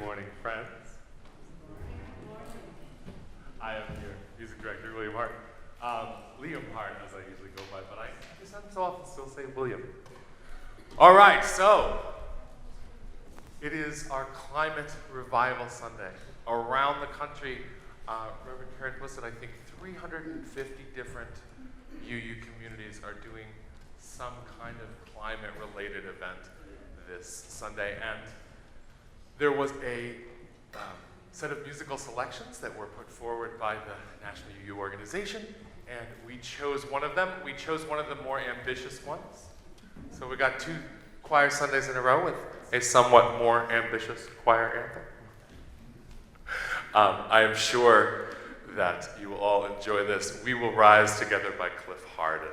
morning, friends. I am your music director, William Hart. Liam Hart, as I usually go by, but I just happen so often still say William. All right, so it is our Climate Revival Sunday. Around the country, Reverend Karen posted, I think, 350 different UU communities are doing some kind of climate-related event this Sunday, and there was a set of musical selections that were put forward by the National UU organization, and we chose one of them. We chose one of the more ambitious ones. So we got 2 choir Sundays in a row with a somewhat more ambitious choir anthem. I am sure that you will all enjoy this. We Will Rise Together by Cliff Harden.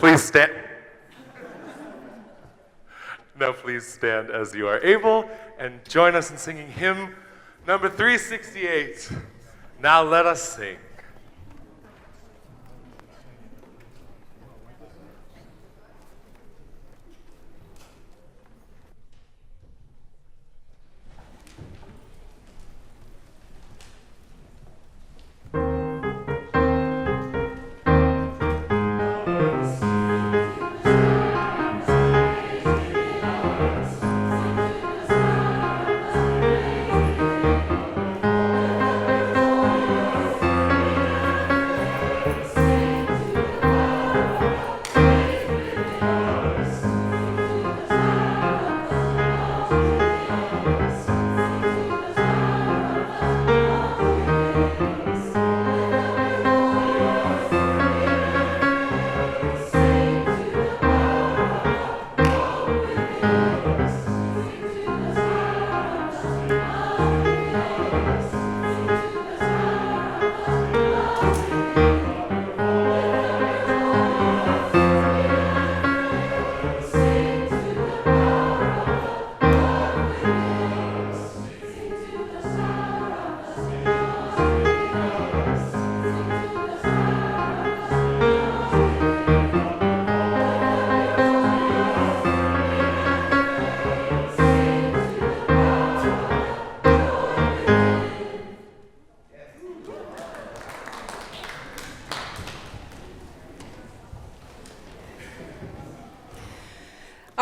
Please stand. Now please stand as you are able and join us in singing hymn number 368. Now let us sing.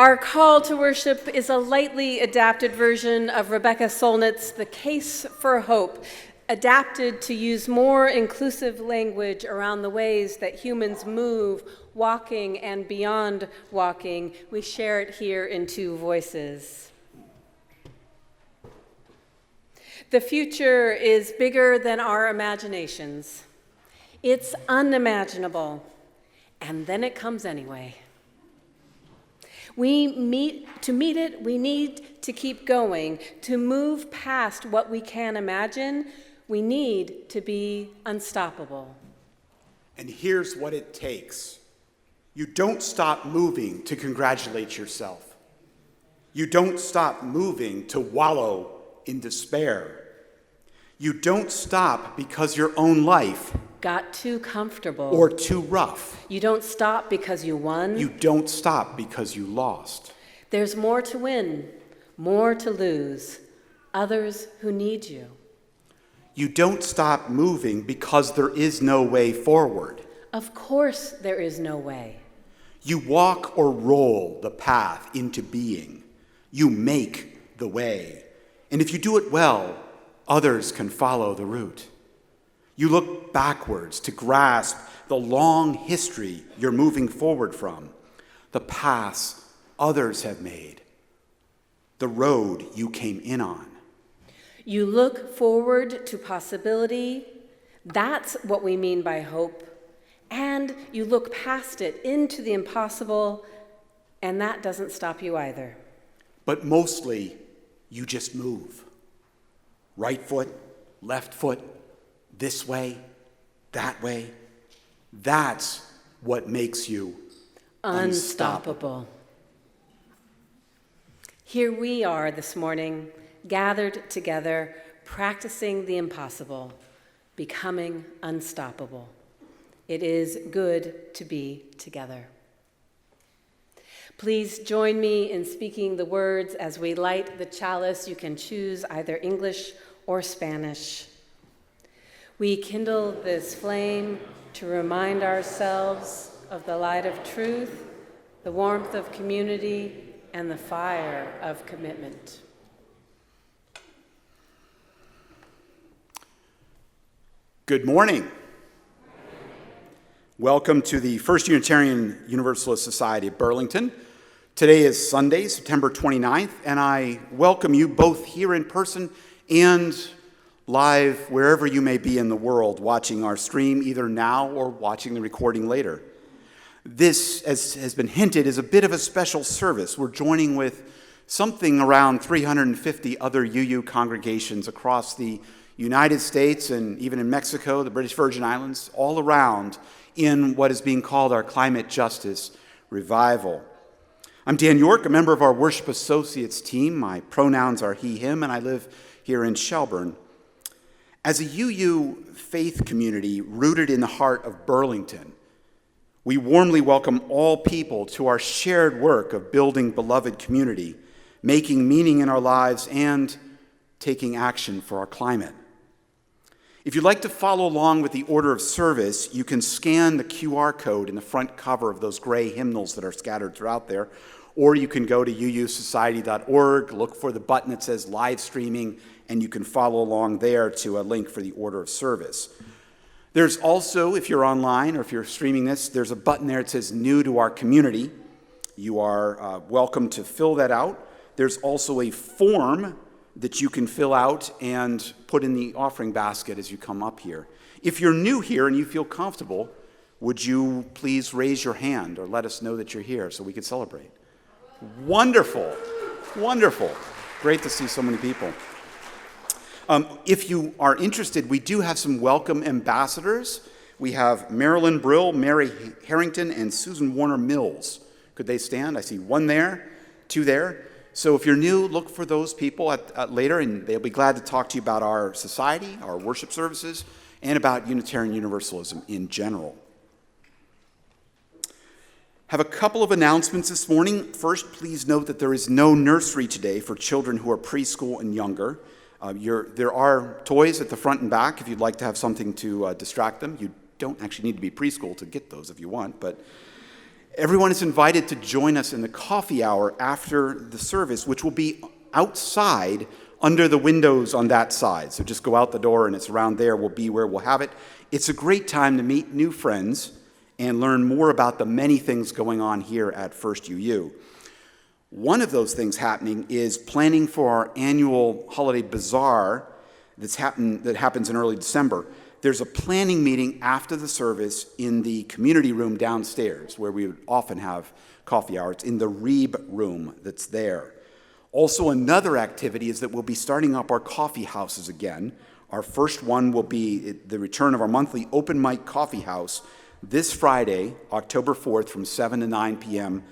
Our call to worship is a lightly adapted version of Rebecca Solnit's The Case for Hope, adapted to use more inclusive language around the ways that humans move, walking and beyond walking. We share it here in two voices. The future is bigger than our imaginations. It's unimaginable, and then it comes anyway. To meet it, we need to keep going. To move past what we can imagine, we need to be unstoppable. And here's what it takes. You don't stop moving to congratulate yourself. You don't stop moving to wallow in despair. You don't stop because your own life got too comfortable or too rough. You don't stop because you won. You don't stop because you lost. There's more to win, more to lose, others who need you. You don't stop moving because there is no way forward. Of course there is no way. You walk or roll the path into being. You make the way. And if you do it well, others can follow the route. You look backwards to grasp the long history you're moving forward from, the paths others have made, the road you came in on. You look forward to possibility. That's what we mean by hope. And you look past it into the impossible, and that doesn't stop you either. But mostly, you just move. Right foot, left foot, this way, that way. That's what makes you unstoppable. Here we are this morning, gathered together, practicing the impossible, becoming unstoppable. It is good to be together. Please join me in speaking the words as we light the chalice. You can choose either English or Spanish. We kindle this flame to remind ourselves of the light of truth, the warmth of community, and the fire of commitment. Good morning. Welcome to the First Unitarian Universalist Society of Burlington. Today is Sunday, September 29th, and I welcome you both here in person and live wherever you may be in the world, watching our stream either now or watching the recording later. This, as has been hinted, is a bit of a special service. We're joining with something around 350 other UU congregations across the United States and even in Mexico, the British Virgin Islands, all around in what is being called our Climate Justice Revival. I'm Dan York, a member of our Worship Associates team. My pronouns are he, him, and I live here in Shelburne. As a UU faith community rooted in the heart of Burlington, we warmly welcome all people to our shared work of building beloved community, making meaning in our lives, and taking action for our climate. If you'd like to follow along with the order of service, you can scan the QR code in the front cover of those gray hymnals that are scattered throughout there, or you can go to uusociety.org, look for the button that says live streaming, and you can follow along there to a link for the order of service. There's also, if you're online or if you're streaming this, there's a button there that says new to our community. You are welcome to fill that out. There's also a form that you can fill out and put in the offering basket as you come up here. If you're new here and you feel comfortable, would you please raise your hand or let us know that you're here so we can celebrate? Wonderful, wonderful. Great to see so many people. If you are interested, we do have some welcome ambassadors. We have Marilyn Brill, Mary Harrington, and Susan Warner Mills. Could they stand? I see one there, two there. So if you're new, look for those people later, and they'll be glad to talk to you about our society, our worship services, and about Unitarian Universalism in general. Have a couple of announcements this morning. First, please note that there is no nursery today for children who are preschool and younger. There are toys at the front and back if you'd like to have something to distract them. You don't actually need to be preschool to get those if you want, but Everyone is invited to join us in the coffee hour after the service, which will be outside under the windows on that side. So just go out the door and it's around there. We'll be where we'll have it. It's a great time to meet new friends and learn more about the many things going on here at First UU. One of those things happening is planning for our annual holiday bazaar that happens in early December. There's a planning meeting after the service in the community room downstairs where we would often have coffee hour. It's in the Reeb room that's there. Also, another activity is that we'll be starting up our coffee houses again. Our first one will be the return of our monthly open mic coffee house this Friday, October 4th, from 7 to 9 p.m.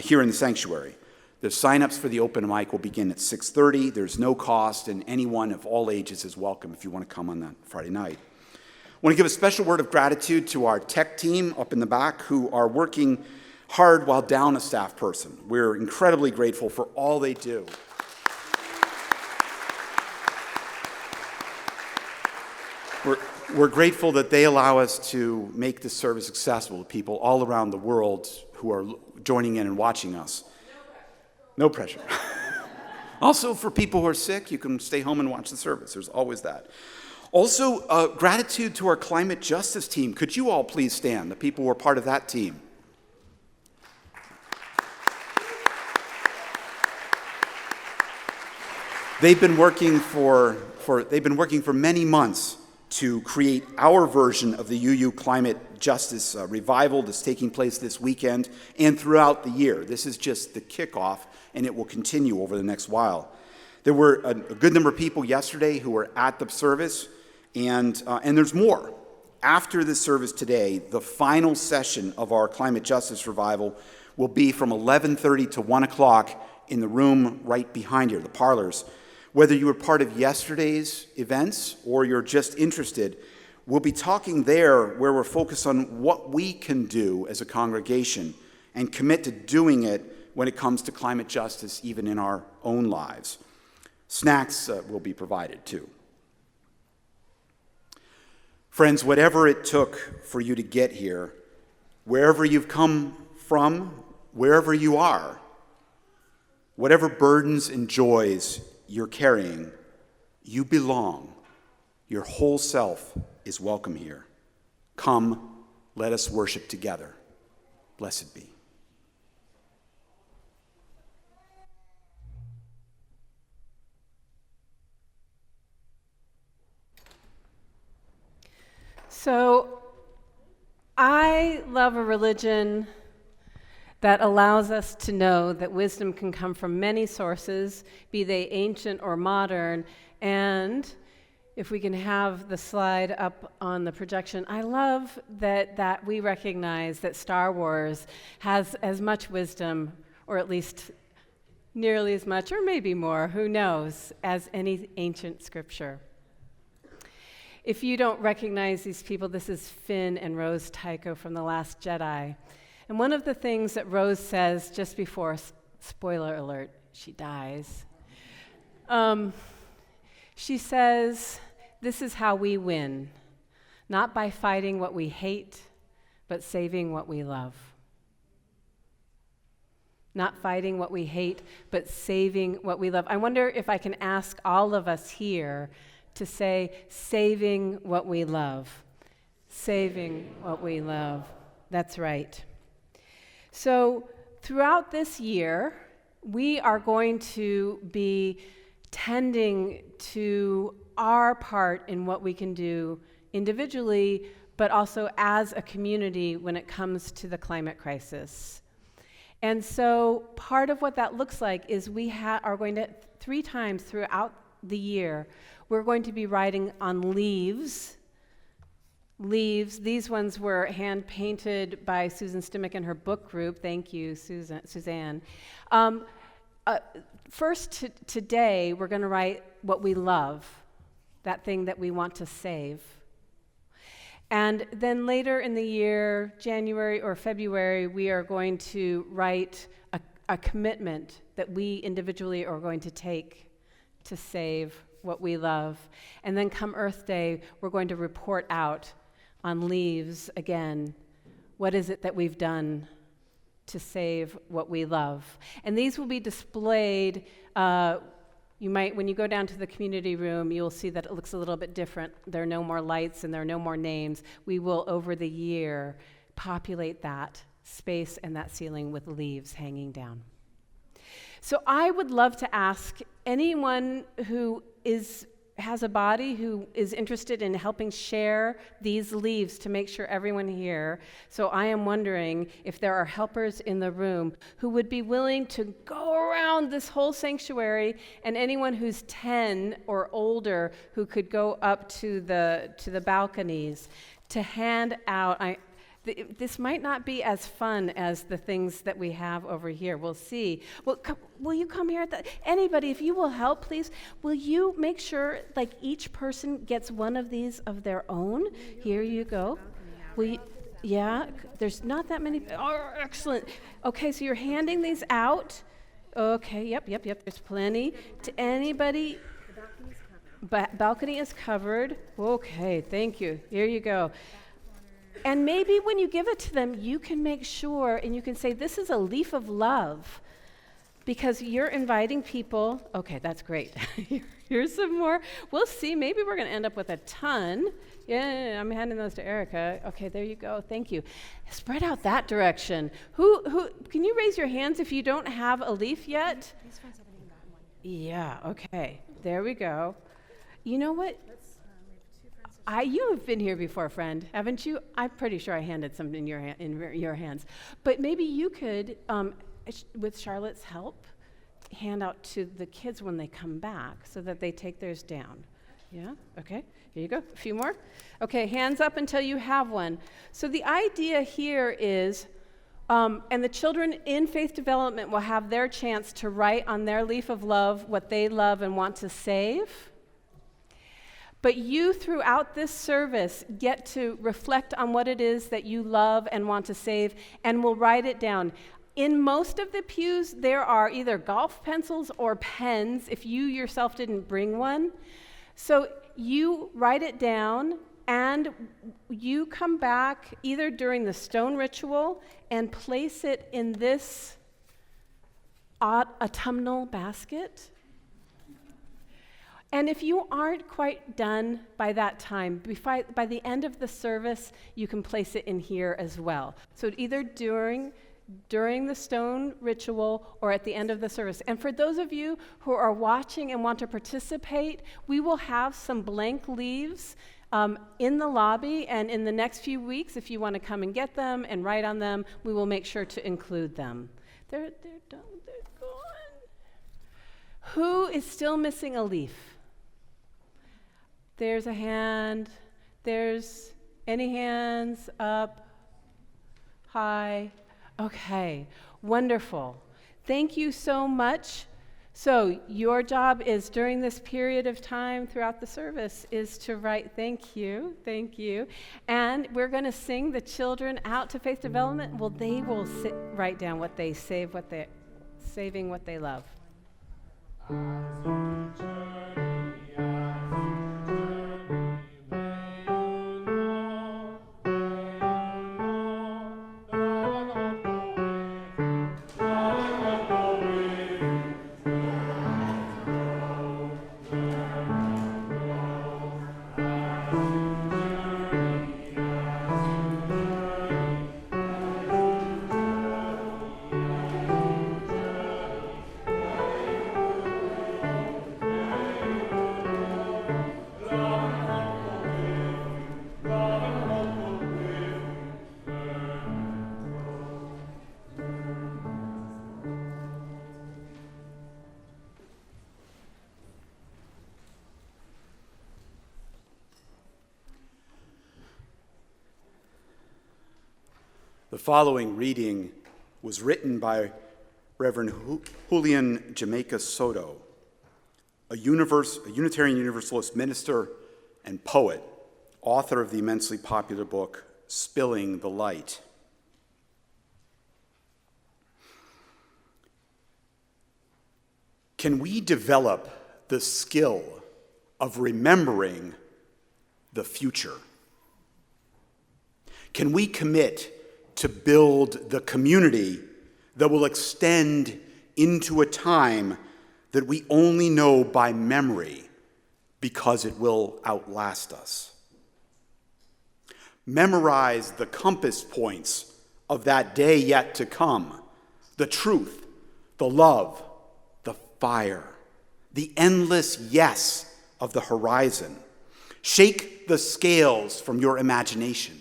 Here in the sanctuary. The sign-ups for the open mic will begin at 6:30. There's no cost, and anyone of all ages is welcome if you want to come on that Friday night. I want to give a special word of gratitude to our tech team up in the back who are working hard while down a staff person. We're incredibly grateful for all they do. We're grateful that they allow us to make this service accessible to people all around the world who are joining in and watching us. No pressure. Also, for people who are sick, you can stay home and watch the service. There's always that. Also, gratitude to our climate justice team. Could you all please stand, the people who are part of that team? They've been working for many months to create our version of the UU Climate Justice Revival that's taking place this weekend and throughout the year. This is just the kickoff, and it will continue over the next while. There were a good number of people yesterday who were at the service, and there's more. After this service today, the final session of our Climate Justice Revival will be from 11:30 to 1 o'clock in the room right behind here, the parlors. Whether you were part of yesterday's events or you're just interested, we'll be talking there where we're focused on what we can do as a congregation and commit to doing it when it comes to climate justice, even in our own lives. Snacks will be provided too. Friends, whatever it took for you to get here, wherever you've come from, wherever you are, whatever burdens and joys you're carrying, you belong. Your whole self is welcome here. Come, let us worship together. Blessed be. So, I love a religion that allows us to know that wisdom can come from many sources, be they ancient or modern. And if we can have the slide up on the projection, I love that we recognize that Star Wars has as much wisdom, or at least nearly as much, or maybe more, who knows, as any ancient scripture. If you don't recognize these people, this is Finn and Rose Tycho from The Last Jedi. And one of the things that Rose says just before, spoiler alert, she dies, she says, "This is how we win, not by fighting what we hate, but saving what we love." Not fighting what we hate, but saving what we love. I wonder if I can ask all of us here to say, saving what we love. Saving what we love. That's right. So throughout this year, we are going to be tending to our part in what we can do individually, but also as a community when it comes to the climate crisis. And so part of what that looks like is we are going to, 3 times throughout the year, we're going to be writing on leaves. These ones were hand-painted by Susan Stimmick and her book group. Thank you, Suzanne. First, today, we're going to write what we love, that thing that we want to save. And then later in the year, January or February, we are going to write a commitment that we individually are going to take to save what we love. And then come Earth Day, we're going to report out on leaves again. What is it that we've done to save what we love. And these will be displayed. You might, when you go down to the community room, you'll see that it looks a little bit different. There are no more lights and there are no more names. We will, over the year, populate that space and that ceiling with leaves hanging down. So I would love to ask anyone who has a body who is interested in helping share these leaves to make sure everyone here. So I am wondering if there are helpers in the room who would be willing to go around this whole sanctuary, and anyone who's 10 or older who could go up to the balconies to hand out. This might not be as fun as the things that we have over here. We'll see. Well, will you come here? Anybody, if you will help, please, will you make sure like each person gets one of these of their own? Here you go. Yeah, there's not that many. Oh, excellent. Okay, so you're handing these out. Okay, yep. There's plenty. To anybody. Balcony is covered. Okay, thank you. Here you go. And maybe when you give it to them, you can make sure and you can say, this is a leaf of love, because you're inviting people. Okay, that's great. Here's some more. We'll see. Maybe we're going to end up with a ton. Yeah, I'm handing those to Erica. Okay, there you go. Thank you. Spread out that direction. Who? Can you raise your hands if you don't have a leaf yet? These friends haven't even gotten one. Yeah, okay. There we go. You know what? We have 2 friends. You have been here before, friend, haven't you? I'm pretty sure I handed some in your hands. But maybe you could, with Charlotte's help, hand out to the kids when they come back so that they take theirs down. Yeah? Okay. Here you go. A few more. Okay, hands up until you have one. So the idea here is, and the children in faith development will have their chance to write on their leaf of love what they love and want to save. But you, throughout this service, get to reflect on what it is that you love and want to save, and will write it down. In most of the pews, there are either golf pencils or pens, if you yourself didn't bring one. So you write it down, and you come back either during the stone ritual and place it in this autumnal basket. And if you aren't quite done by that time, by the end of the service, you can place it in here as well. So either during the stone ritual or at the end of the service. And for those of you who are watching and want to participate, we will have some blank leaves in the lobby, and in the next few weeks, if you want to come and get them and write on them, we will make sure to include them. They're done, they're gone. Who is still missing a leaf? There's a hand. There's any hands up? High. Okay, wonderful. Thank you so much. So your job is during this period of time throughout the service is to write thank you, and we're going to sing the children out to faith development. Well, they will write down what they save, saving what they love. The following reading was written by Reverend Julian Jamaica Soto, a Unitarian Universalist minister and poet, author of the immensely popular book, Spilling the Light. Can we develop the skill of remembering the future? Can we commit to build the community that will extend into a time that we only know by memory because it will outlast us. Memorize the compass points of that day yet to come, the truth, the love, the fire, the endless yes of the horizon. Shake the scales from your imagination.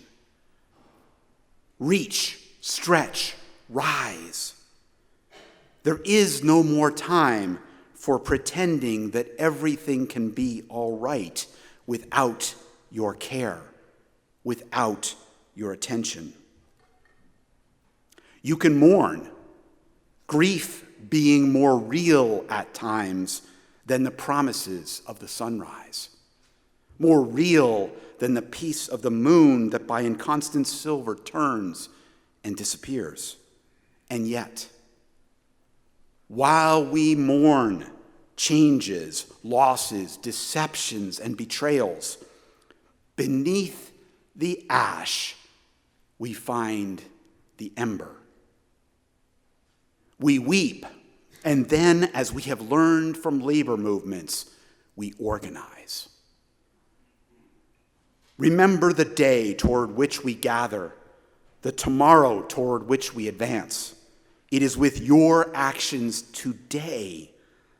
Reach, stretch, rise. There is no more time for pretending that everything can be all right without your care, without your attention. You can mourn, grief being more real at times than the promises of the sunrise, more real than the peace of the moon that by inconstant silver turns and disappears. And yet, while we mourn changes, losses, deceptions, and betrayals, beneath the ash, we find the ember. We weep, and then, as we have learned from labor movements, we organize. Remember the day toward which we gather, the tomorrow toward which we advance. It is with your actions today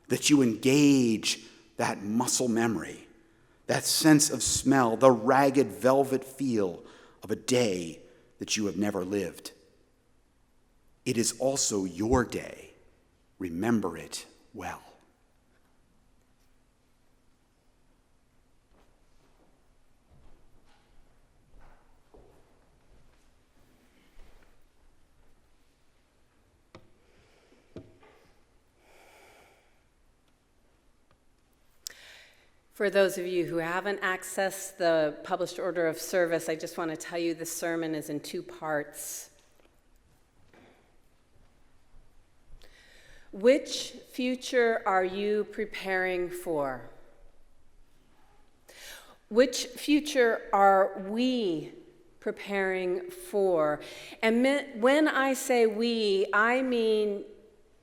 that you engage that muscle memory, that sense of smell, the ragged velvet feel of a day that you have never lived. It is also your day. Remember it well. For those of you who haven't accessed the published order of service, I just want to tell you this sermon is in 2 parts. Which future are you preparing for? Which future are we preparing for? And when I say we, I mean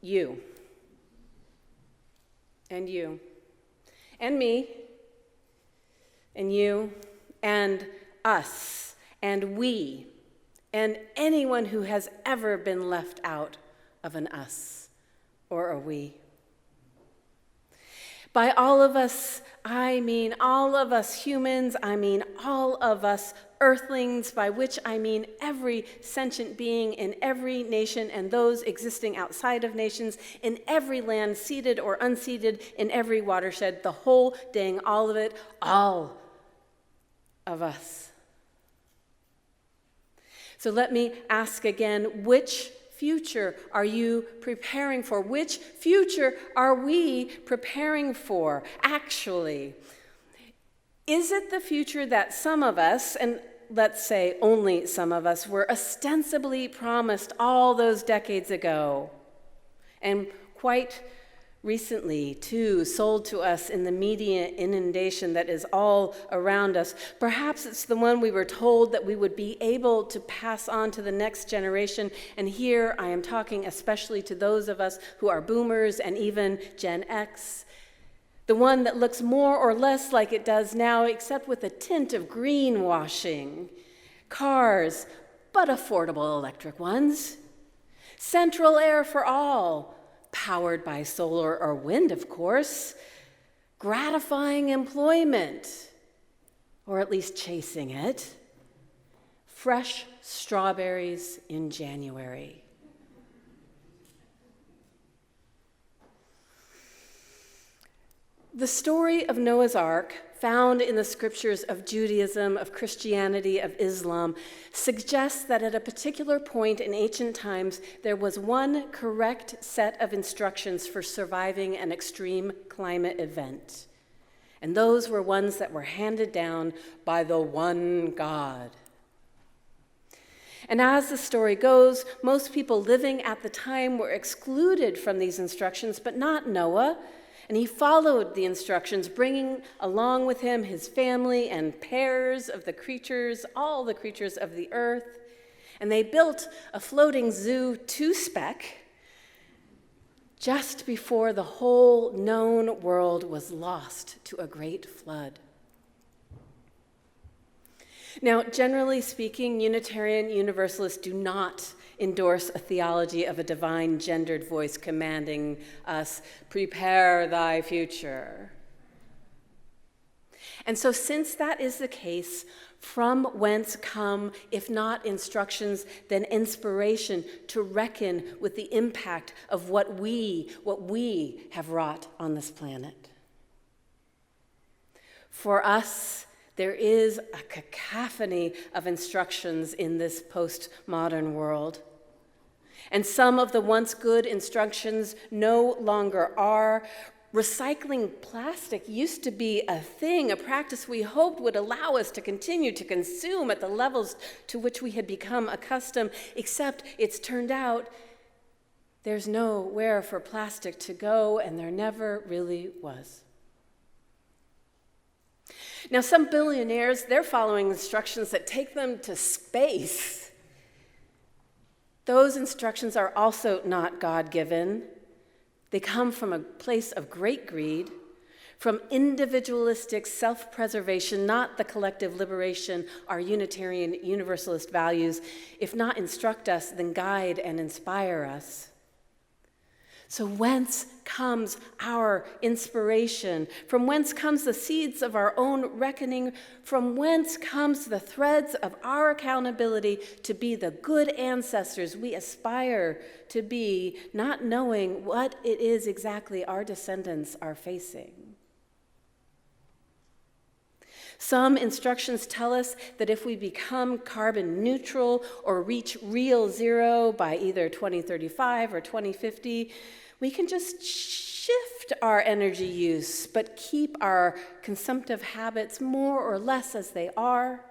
you. And you. And me. And you. And us. And we. And anyone who has ever been left out of an us. Or a we. By all of us, I mean all of us humans, I mean all of us earthlings, by which I mean every sentient being in every nation and those existing outside of nations, in every land, seated or unceded, in every watershed, the whole dang, all of it, all of us. So let me ask again, which future are you preparing for? Which future are we preparing for, actually? Is it the future that some of us, and let's say only some of us, were ostensibly promised all those decades ago, and quite recently, too, sold to us in the media inundation that is all around us? Perhaps it's the one we were told that we would be able to pass on to the next generation. And here I am talking especially to those of us who are boomers and even Gen X. The one that looks more or less like it does now, except with a tint of greenwashing. Cars, but affordable electric ones. Central air for all. Powered by solar or wind, of course. Gratifying employment, or at least chasing it. Fresh strawberries in January. The story of Noah's Ark, found in the scriptures of Judaism, of Christianity, of Islam, suggests that at a particular point in ancient times, there was one correct set of instructions for surviving an extreme climate event. And those were ones that were handed down by the one God. And as the story goes, most people living at the time were excluded from these instructions, but not Noah. And he followed the instructions, bringing along with him his family and pairs of the creatures, all the creatures of the earth. And they built a floating zoo to spec just before the whole known world was lost to a great flood. Now, generally speaking, Unitarian Universalists do not endorse a theology of a divine gendered voice commanding us, prepare thy future. And so since that is the case, from whence come, if not instructions, then inspiration to reckon with the impact of what we have wrought on this planet. For us, there is a cacophony of instructions in this postmodern world. And some of the once good instructions no longer are. Recycling plastic used to be a thing, a practice we hoped would allow us to continue to consume at the levels to which we had become accustomed, except it's turned out there's nowhere for plastic to go, and there never really was. Now, some billionaires, they're following instructions that take them to space. Those instructions are also not God-given. They come from a place of great greed, from individualistic self-preservation, not the collective liberation our Unitarian Universalist values, if not instruct us, then guide and inspire us. So whence comes our inspiration? From whence comes the seeds of our own reckoning? From whence comes the threads of our accountability to be the good ancestors we aspire to be, not knowing what it is exactly our descendants are facing? Some instructions tell us that if we become carbon neutral or reach real zero by either 2035 or 2050, we can just shift our energy use, but keep our consumptive habits more or less as they are.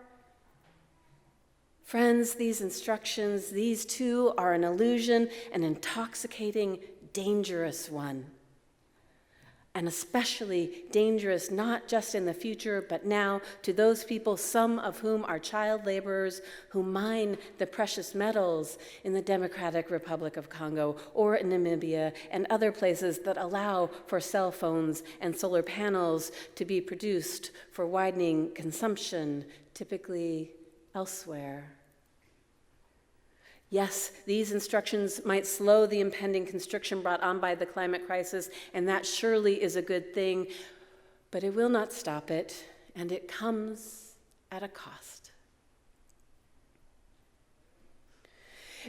Friends, these instructions, these too are an illusion, an intoxicating, dangerous one. And especially dangerous not just in the future, but now to those people, some of whom are child laborers who mine the precious metals in the Democratic Republic of Congo or in Namibia and other places that allow for cell phones and solar panels to be produced for widening consumption, typically elsewhere. Yes, these instructions might slow the impending constriction brought on by the climate crisis, and that surely is a good thing, but it will not stop it, and it comes at a cost.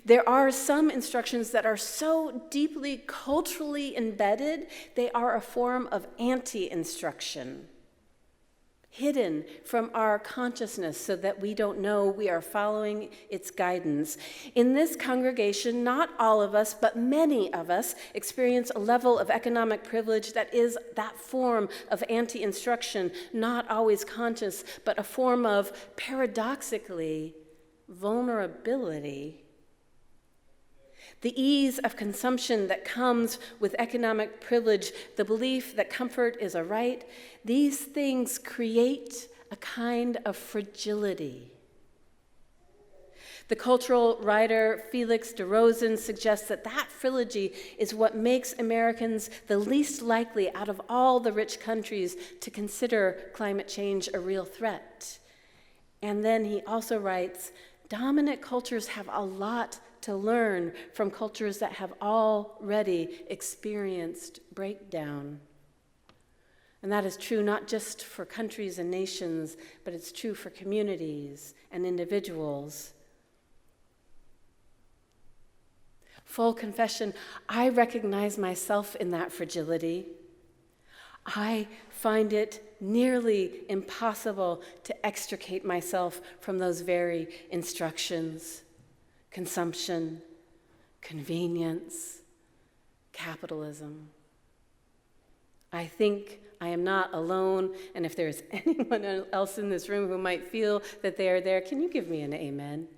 There are some instructions that are so deeply culturally embedded, they are a form of anti-instruction, hidden from our consciousness so that we don't know we are following its guidance. In this congregation, not all of us, but many of us experience a level of economic privilege that is that form of anti-instruction, not always conscious, but a form of, paradoxically, vulnerability. The ease of consumption that comes with economic privilege, the belief that comfort is a right, these things create a kind of fragility. The cultural writer Felix de Rosen suggests that fragility is what makes Americans the least likely out of all the rich countries to consider climate change a real threat. And then he also writes, dominant cultures have a lot to learn from cultures that have already experienced breakdown. And that is true not just for countries and nations, but it's true for communities and individuals. Full confession, I recognize myself in that fragility. I find it nearly impossible to extricate myself from those very instructions. Consumption, convenience, capitalism. I think I am not alone, and if there is anyone else in this room who might feel that they are there, can you give me an amen?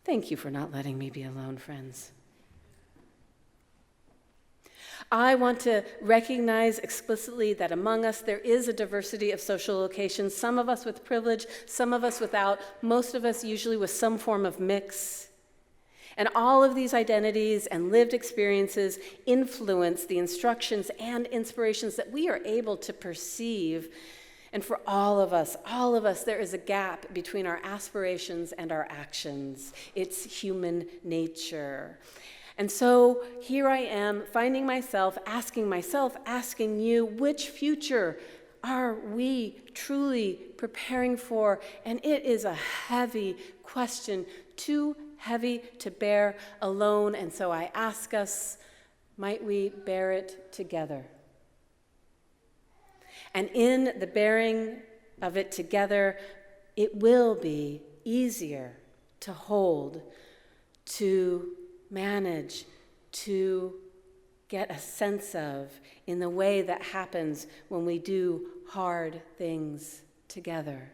Thank you for not letting me be alone, friends. I want to recognize explicitly that among us there is a diversity of social locations, some of us with privilege, some of us without, most of us usually with some form of mix. And all of these identities and lived experiences influence the instructions and inspirations that we are able to perceive. And for all of us, there is a gap between our aspirations and our actions. It's human nature. And so here I am, finding myself, asking you, which future are we truly preparing for? And it is a heavy question, too heavy to bear alone. And so I ask us, might we bear it together? And in the bearing of it together, it will be easier to hold, to manage, to get a sense of in the way that happens when we do hard things together.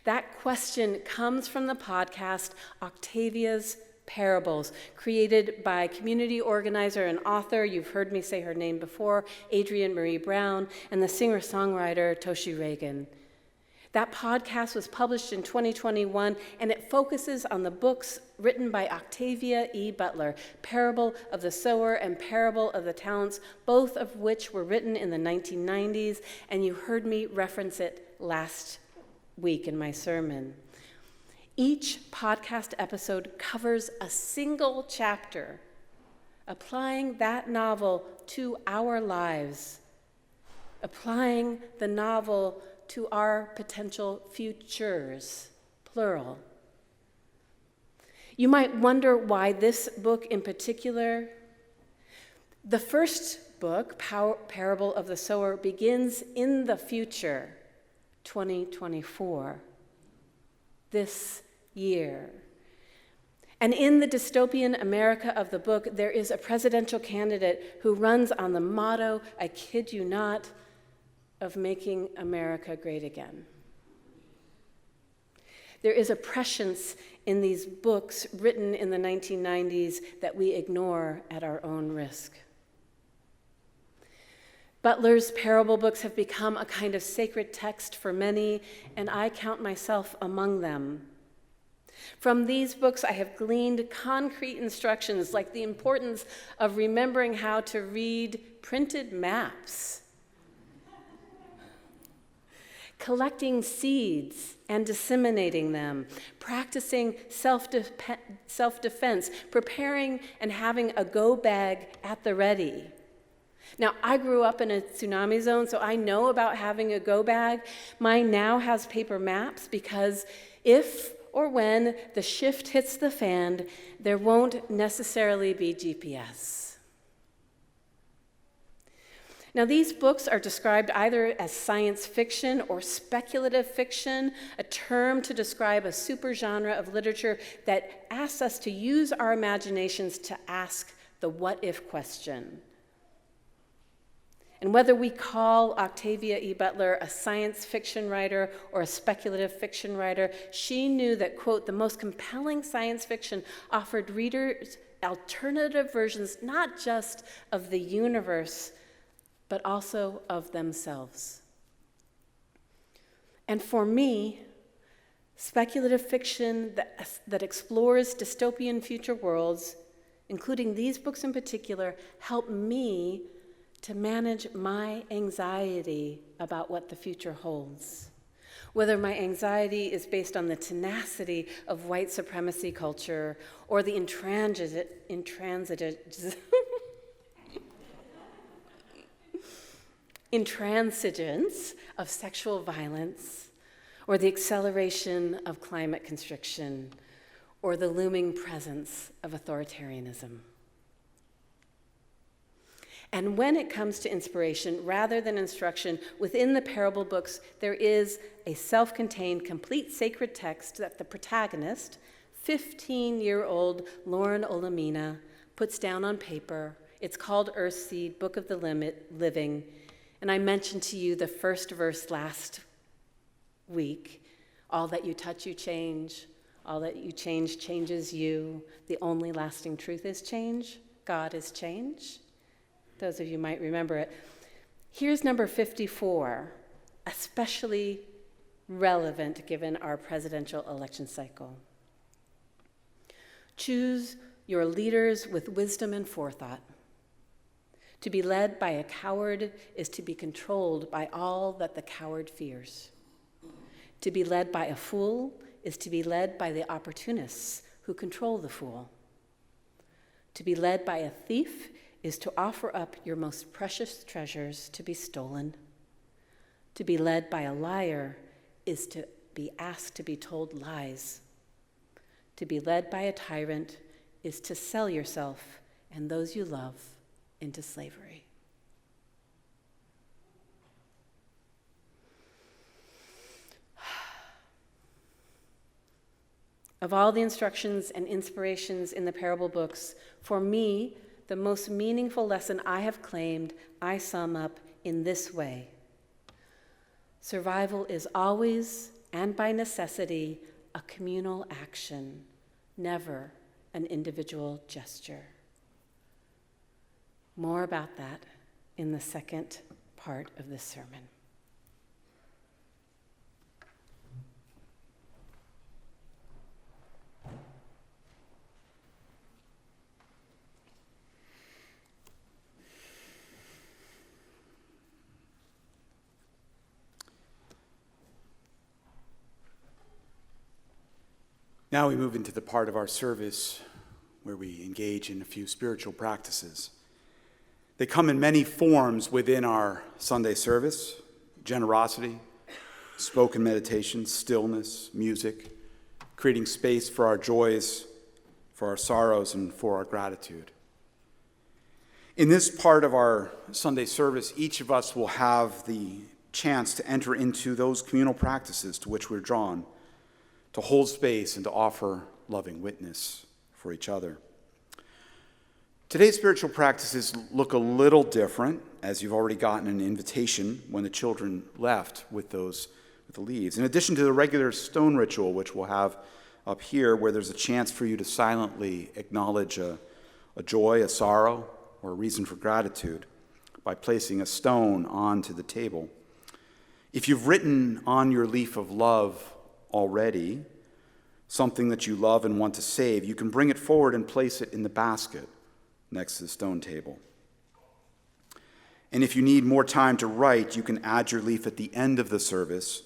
That question comes from the podcast Octavia's Parables, created by community organizer and author, you've heard me say her name before, Adrienne Marie Brown, and the singer-songwriter Toshi Reagan. That podcast was published in 2021, and it focuses on the books written by Octavia E. Butler, Parable of the Sower and Parable of the Talents, both of which were written in the 1990s, and you heard me reference it last week in my sermon. Each podcast episode covers a single chapter, applying that novel to our lives, applying the novel to our potential futures, plural. You might wonder why this book in particular. The first book, Parable of the Sower, begins in the future, 2024, this year. And in the dystopian America of the book, there is a presidential candidate who runs on the motto, I kid you not, of making America great again. There is a prescience in these books written in the 1990s that we ignore at our own risk. Butler's parable books have become a kind of sacred text for many, and I count myself among them. From these books, I have gleaned concrete instructions like the importance of remembering how to read printed maps, collecting seeds and disseminating them, practicing self-defense, preparing and having a go bag at the ready. Now, I grew up in a tsunami zone, so I know about having a go bag. Mine now has paper maps because if or when the shift hits the fan, there won't necessarily be GPS. Now, these books are described either as science fiction or speculative fiction, a term to describe a supergenre of literature that asks us to use our imaginations to ask the what-if question. And whether we call Octavia E. Butler a science fiction writer or a speculative fiction writer, she knew that, quote, the most compelling science fiction offered readers alternative versions not just of the universe, but also of themselves. And for me, speculative fiction that explores dystopian future worlds, including these books in particular, help me to manage my anxiety about what the future holds. Whether my anxiety is based on the tenacity of white supremacy culture or the intransigence of sexual violence, or the acceleration of climate constriction, or the looming presence of authoritarianism. And when it comes to inspiration, rather than instruction, within the parable books, there is a self-contained, complete sacred text that the protagonist, 15-year-old Lauren Olamina, puts down on paper. It's called Earthseed, Book of the Living. And I mentioned to you the first verse last week. All that you touch, you change. All that you change changes you. The only lasting truth is change. God is change. Those of you might remember it. Here's number 54, especially relevant given our presidential election cycle. Choose your leaders with wisdom and forethought. To be led by a coward is to be controlled by all that the coward fears. To be led by a fool is to be led by the opportunists who control the fool. To be led by a thief is to offer up your most precious treasures to be stolen. To be led by a liar is to be asked to be told lies. To be led by a tyrant is to sell yourself and those you love into slavery. Of all the instructions and inspirations in the parable books, for me, the most meaningful lesson I have claimed, I sum up in this way. Survival is always, and by necessity, a communal action, never an individual gesture. More about that in the second part of this sermon. Now we move into the part of our service where we engage in a few spiritual practices. They come in many forms within our Sunday service: generosity, spoken meditation, stillness, music, creating space for our joys, for our sorrows, and for our gratitude. In this part of our Sunday service, each of us will have the chance to enter into those communal practices to which we're drawn, to hold space and to offer loving witness for each other. Today's spiritual practices look a little different, as you've already gotten an invitation when the children left with the leaves. In addition to the regular stone ritual, which we'll have up here, where there's a chance for you to silently acknowledge a joy, a sorrow, or a reason for gratitude by placing a stone onto the table. If you've written on your leaf of love already something that you love and want to save, you can bring it forward and place it in the basket next to the stone table. And if you need more time to write, you can add your leaf at the end of the service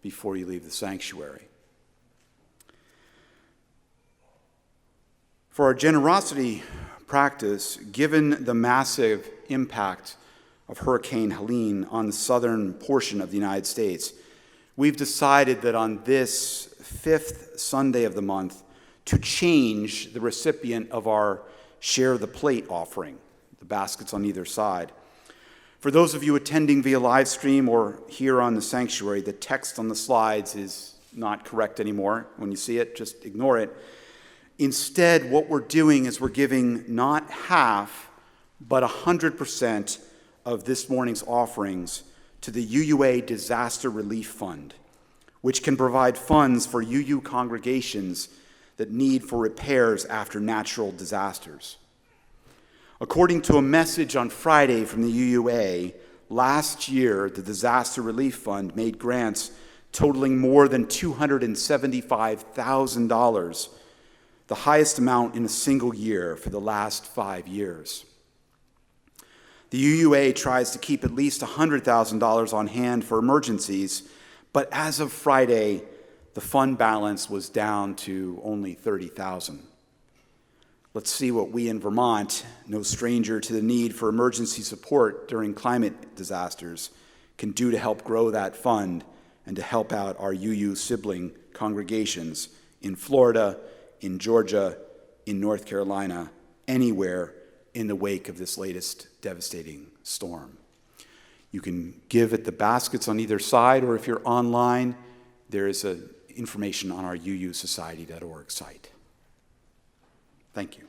before you leave the sanctuary. For our generosity practice, given the massive impact of Hurricane Helene on the southern portion of the United States, we've decided that on this fifth Sunday of the month to change the recipient of our Share the Plate offering, the baskets on either side. For those of you attending via live stream or here on the sanctuary, the text on the slides is not correct anymore. When you see it, just ignore it. Instead, what we're doing is we're giving not half, but 100% of this morning's offerings to the UUA Disaster Relief Fund, which can provide funds for UU congregations that need for repairs after natural disasters. According to a message on Friday from the UUA, last year the Disaster Relief Fund made grants totaling more than $275,000, the highest amount in a single year for the last 5 years. The UUA tries to keep at least $100,000 on hand for emergencies, but as of Friday, the fund balance was down to only $30,000. Let's see what we in Vermont, no stranger to the need for emergency support during climate disasters, can do to help grow that fund and to help out our UU sibling congregations in Florida, in Georgia, in North Carolina, anywhere in the wake of this latest devastating storm. You can give at the baskets on either side, or if you're online, there is information on our uusociety.org site. Thank you.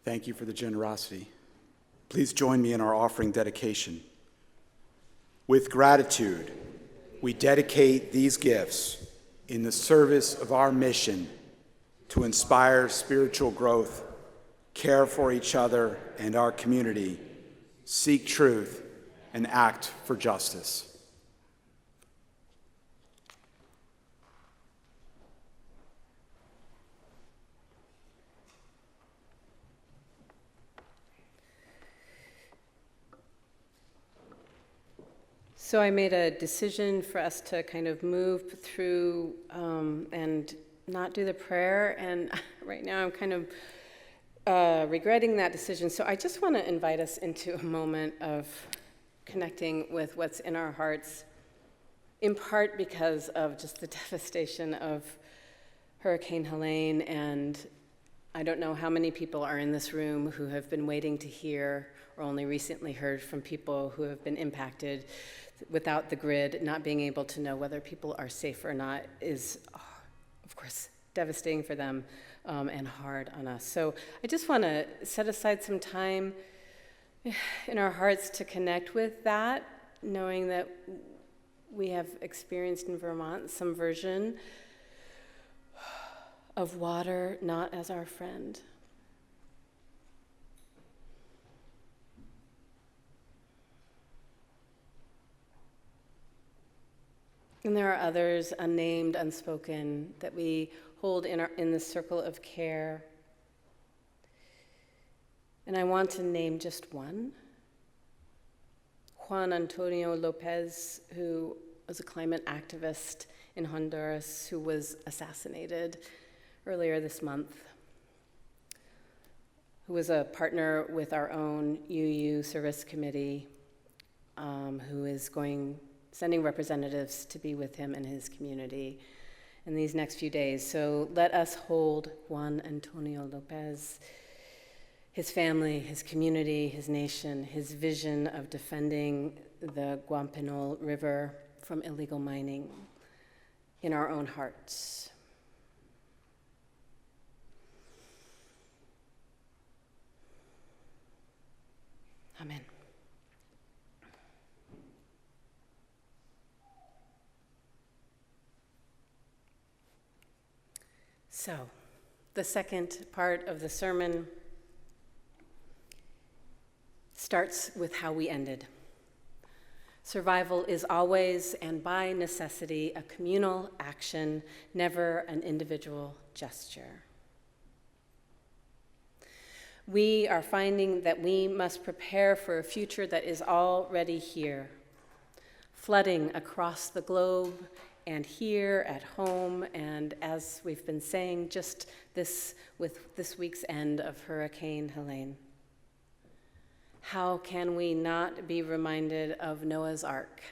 Thank you for the generosity. Please join me in our offering dedication. With gratitude, we dedicate these gifts in the service of our mission to inspire spiritual growth, care for each other and our community, seek truth, and act for justice. So I made a decision for us to kind of move through and not do the prayer, and right now I'm kind of regretting that decision. So I just want to invite us into a moment of connecting with what's in our hearts, in part because of just the devastation of Hurricane Helene and I don't know how many people are in this room who have been waiting to hear or only recently heard from people who have been impacted without the grid. Not being able to know whether people are safe or not is, of course, devastating for them and hard on us. So I just want to set aside some time in our hearts to connect with that, knowing that we have experienced in Vermont some version of water not as our friend. And there are others, unnamed, unspoken, that we hold in the circle of care. And I want to name just one. Juan Antonio Lopez, who was a climate activist in Honduras, who was assassinated earlier this month, who was a partner with our own UU Service Committee, who is sending representatives to be with him and his community in these next few days. So let us hold Juan Antonio Lopez, his family, his community, his nation, his vision of defending the Guampanol River from illegal mining in our own hearts. Amen. So, the second part of the sermon starts with how we ended. Survival is always and by necessity a communal action, never an individual gesture. We are finding that we must prepare for a future that is already here, flooding across the globe and here at home, and as we've been saying, just with this week's end of Hurricane Helene. How can we not be reminded of Noah's Ark?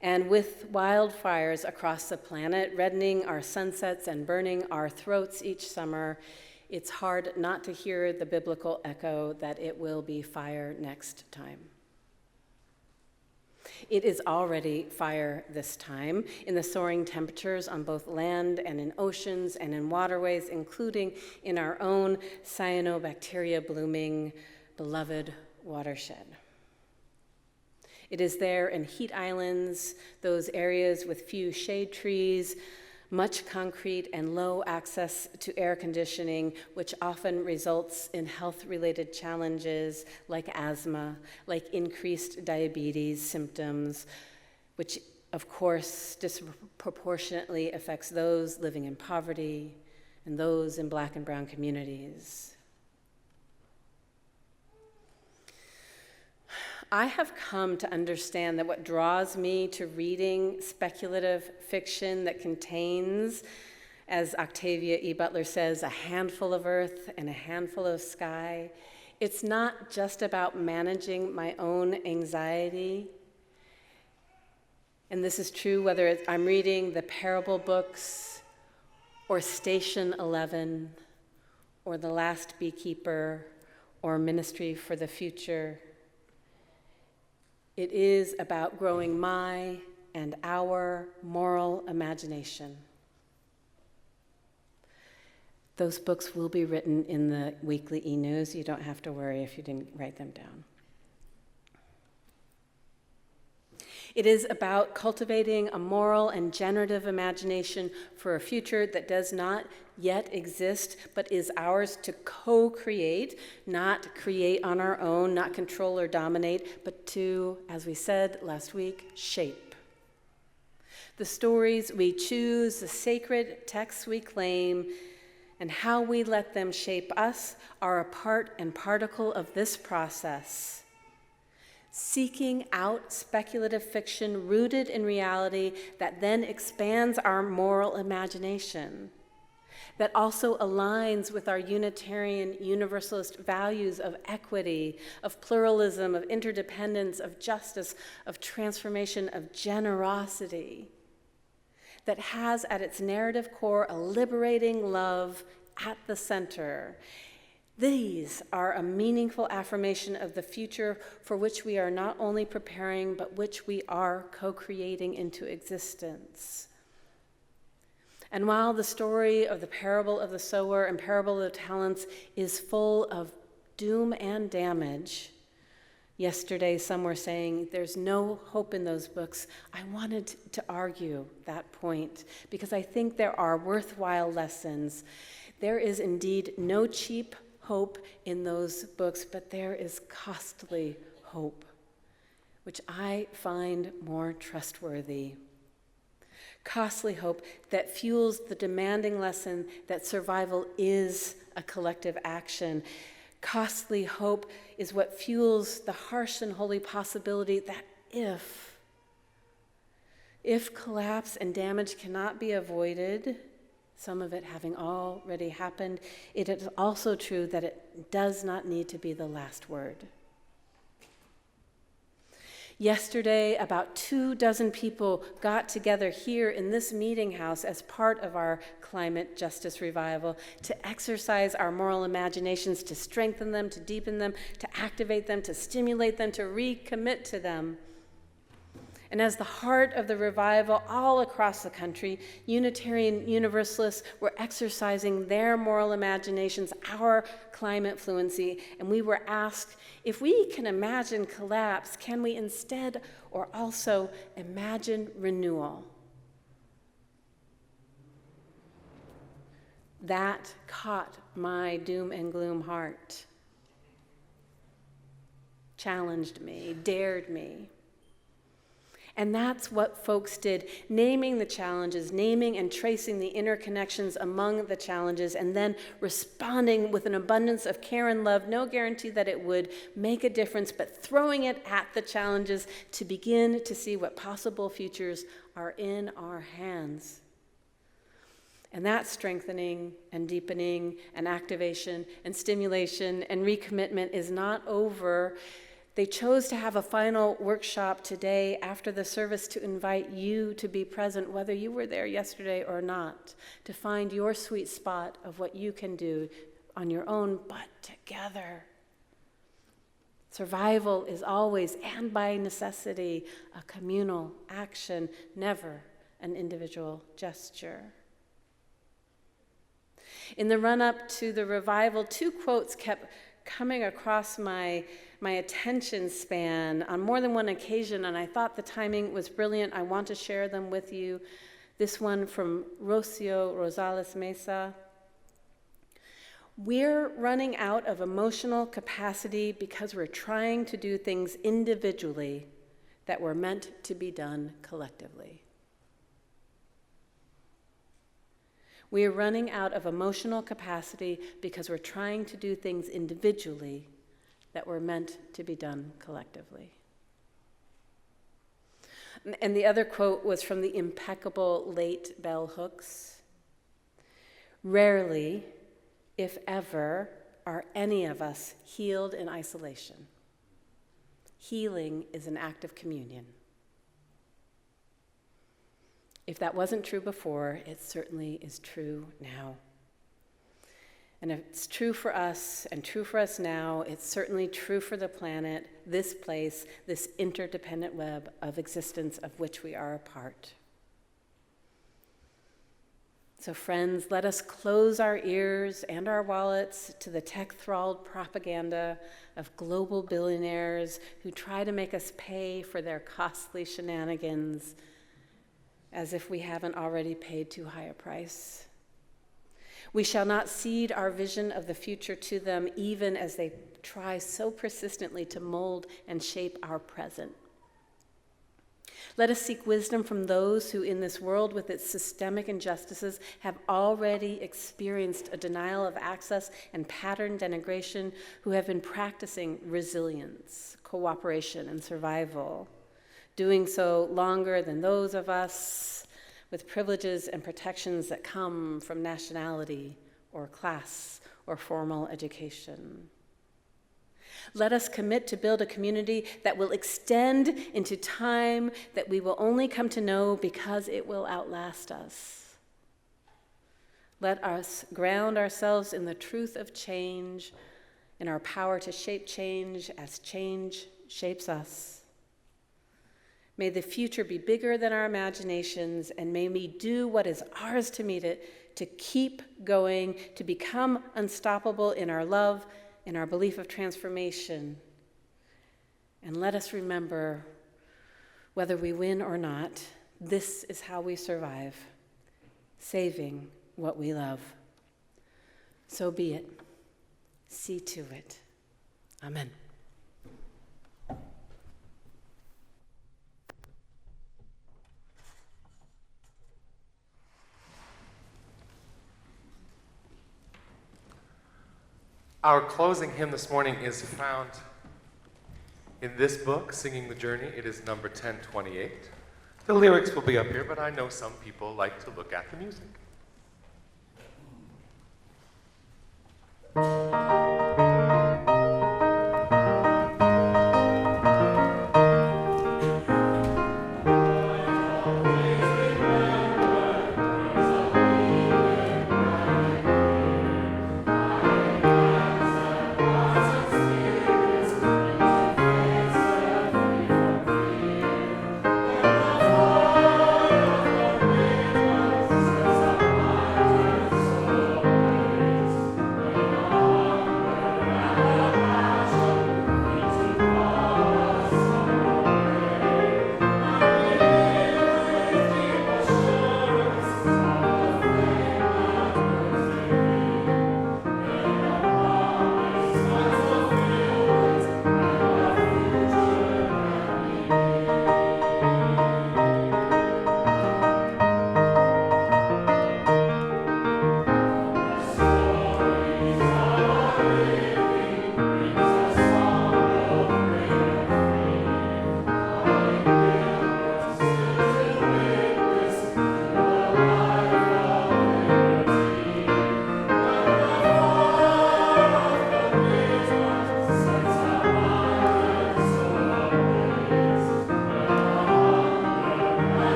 And with wildfires across the planet, reddening our sunsets and burning our throats each summer, it's hard not to hear the biblical echo that it will be fire next time. It is already fire this time in the soaring temperatures on both land and in oceans and in waterways, including in our own cyanobacteria-blooming, beloved watershed. It is there in heat islands, those areas with few shade trees, much concrete and low access to air conditioning, which often results in health-related challenges like asthma, like increased diabetes symptoms, which of course disproportionately affects those living in poverty and those in Black and brown communities. I have come to understand that what draws me to reading speculative fiction that contains, as Octavia E. Butler says, a handful of earth and a handful of sky, it's not just about managing my own anxiety. And this is true whether I'm reading the parable books or Station 11 or The Last Beekeeper or Ministry for the Future. It is about growing my and our moral imagination. Those books will be written in the weekly e-news. You don't have to worry if you didn't write them down. It is about cultivating a moral and generative imagination for a future that does not yet exist, but is ours to co-create, not create on our own, not control or dominate, but to, as we said last week, shape. The stories we choose, the sacred texts we claim, and how we let them shape us are a part and particle of this process. Seeking out speculative fiction rooted in reality that then expands our moral imagination, that also aligns with our Unitarian Universalist values of equity, of pluralism, of interdependence, of justice, of transformation, of generosity, that has at its narrative core a liberating love at the center. These are a meaningful affirmation of the future for which we are not only preparing, but which we are co-creating into existence. And while the story of the parable of the sower and parable of the talents is full of doom and damage, yesterday some were saying there's no hope in those books. I wanted to argue that point because I think there are worthwhile lessons. There is indeed no cheap hope in those books, but there is costly hope, which I find more trustworthy. Costly hope that fuels the demanding lesson that survival is a collective action. Costly hope is what fuels the harsh and holy possibility that if collapse and damage cannot be avoided, some of it having already happened, it is also true that it does not need to be the last word. Yesterday, about 24 people got together here in this meeting house as part of our climate justice revival to exercise our moral imaginations, to strengthen them, to deepen them, to activate them, to stimulate them, to recommit to them. And as the heart of the revival all across the country, Unitarian Universalists were exercising their moral imaginations, our climate fluency, and we were asked, if we can imagine collapse, can we instead or also imagine renewal? That caught my doom and gloom heart, challenged me, dared me. And that's what folks did, naming the challenges, naming and tracing the interconnections among the challenges, and then responding with an abundance of care and love, no guarantee that it would make a difference, but throwing it at the challenges to begin to see what possible futures are in our hands. And that strengthening and deepening and activation and stimulation and recommitment is not over. They chose to have a final workshop today after the service to invite you to be present, whether you were there yesterday or not, to find your sweet spot of what you can do on your own, but together. Survival is always, and by necessity, a communal action, never an individual gesture. In the run-up to the revival, 2 quotes kept coming across my attention span on more than one occasion, and I thought the timing was brilliant. I want to share them with you. This one from Rocio Rosales Mesa. We're running out of emotional capacity because we're trying to do things individually that were meant to be done collectively. We are running out of emotional capacity because we're trying to do things individually that were meant to be done collectively. And the other quote was from the impeccable late Bell Hooks. Rarely, if ever, are any of us healed in isolation. Healing is an act of communion. If that wasn't true before, it certainly is true now. And if it's true for us and true for us now, it's certainly true for the planet, this place, this interdependent web of existence of which we are a part. So friends, let us close our ears and our wallets to the tech-thralled propaganda of global billionaires who try to make us pay for their costly shenanigans, as if we haven't already paid too high a price. We shall not cede our vision of the future to them, even as they try so persistently to mold and shape our present. Let us seek wisdom from those who, in this world with its systemic injustices, have already experienced a denial of access and pattern denigration, who have been practicing resilience, cooperation, and survival, doing so longer than those of us with privileges and protections that come from nationality or class or formal education. Let us commit to build a community that will extend into time that we will only come to know because it will outlast us. Let us ground ourselves in the truth of change, in our power to shape change as change shapes us. May the future be bigger than our imaginations, and may we do what is ours to meet it, to keep going, to become unstoppable in our love, in our belief of transformation. And let us remember, whether we win or not, this is how we survive, saving what we love. So be it. See to it. Amen. Our closing hymn this morning is found in this book, Singing the Journey. It is number 1028. The lyrics will be up here, but I know some people like to look at the music.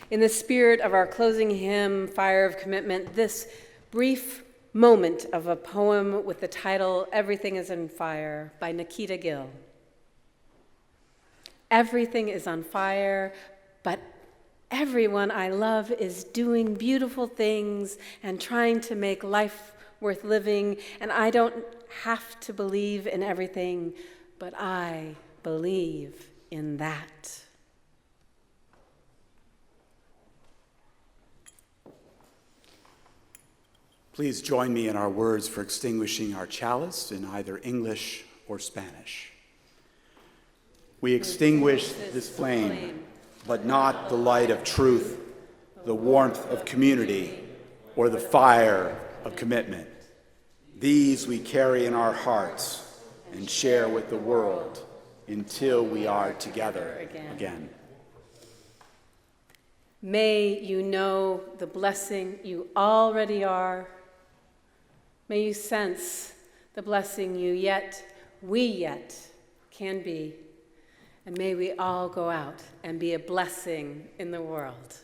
In the spirit of our closing hymn, Fire of Commitment, this brief moment of a poem with the title, Everything is on Fire, by Nikita Gill. Everything is on fire, but everyone I love is doing beautiful things and trying to make life worth living, and I don't have to believe in everything, but I believe in that. Please join me in our words for extinguishing our chalice in either English or Spanish. We extinguish this flame, but not the light of truth, the warmth of community, or the fire of commitment. These we carry in our hearts and share with the world until we are together again. May you know the blessing you already are. May you sense the blessing we yet can be. And may we all go out and be a blessing in the world.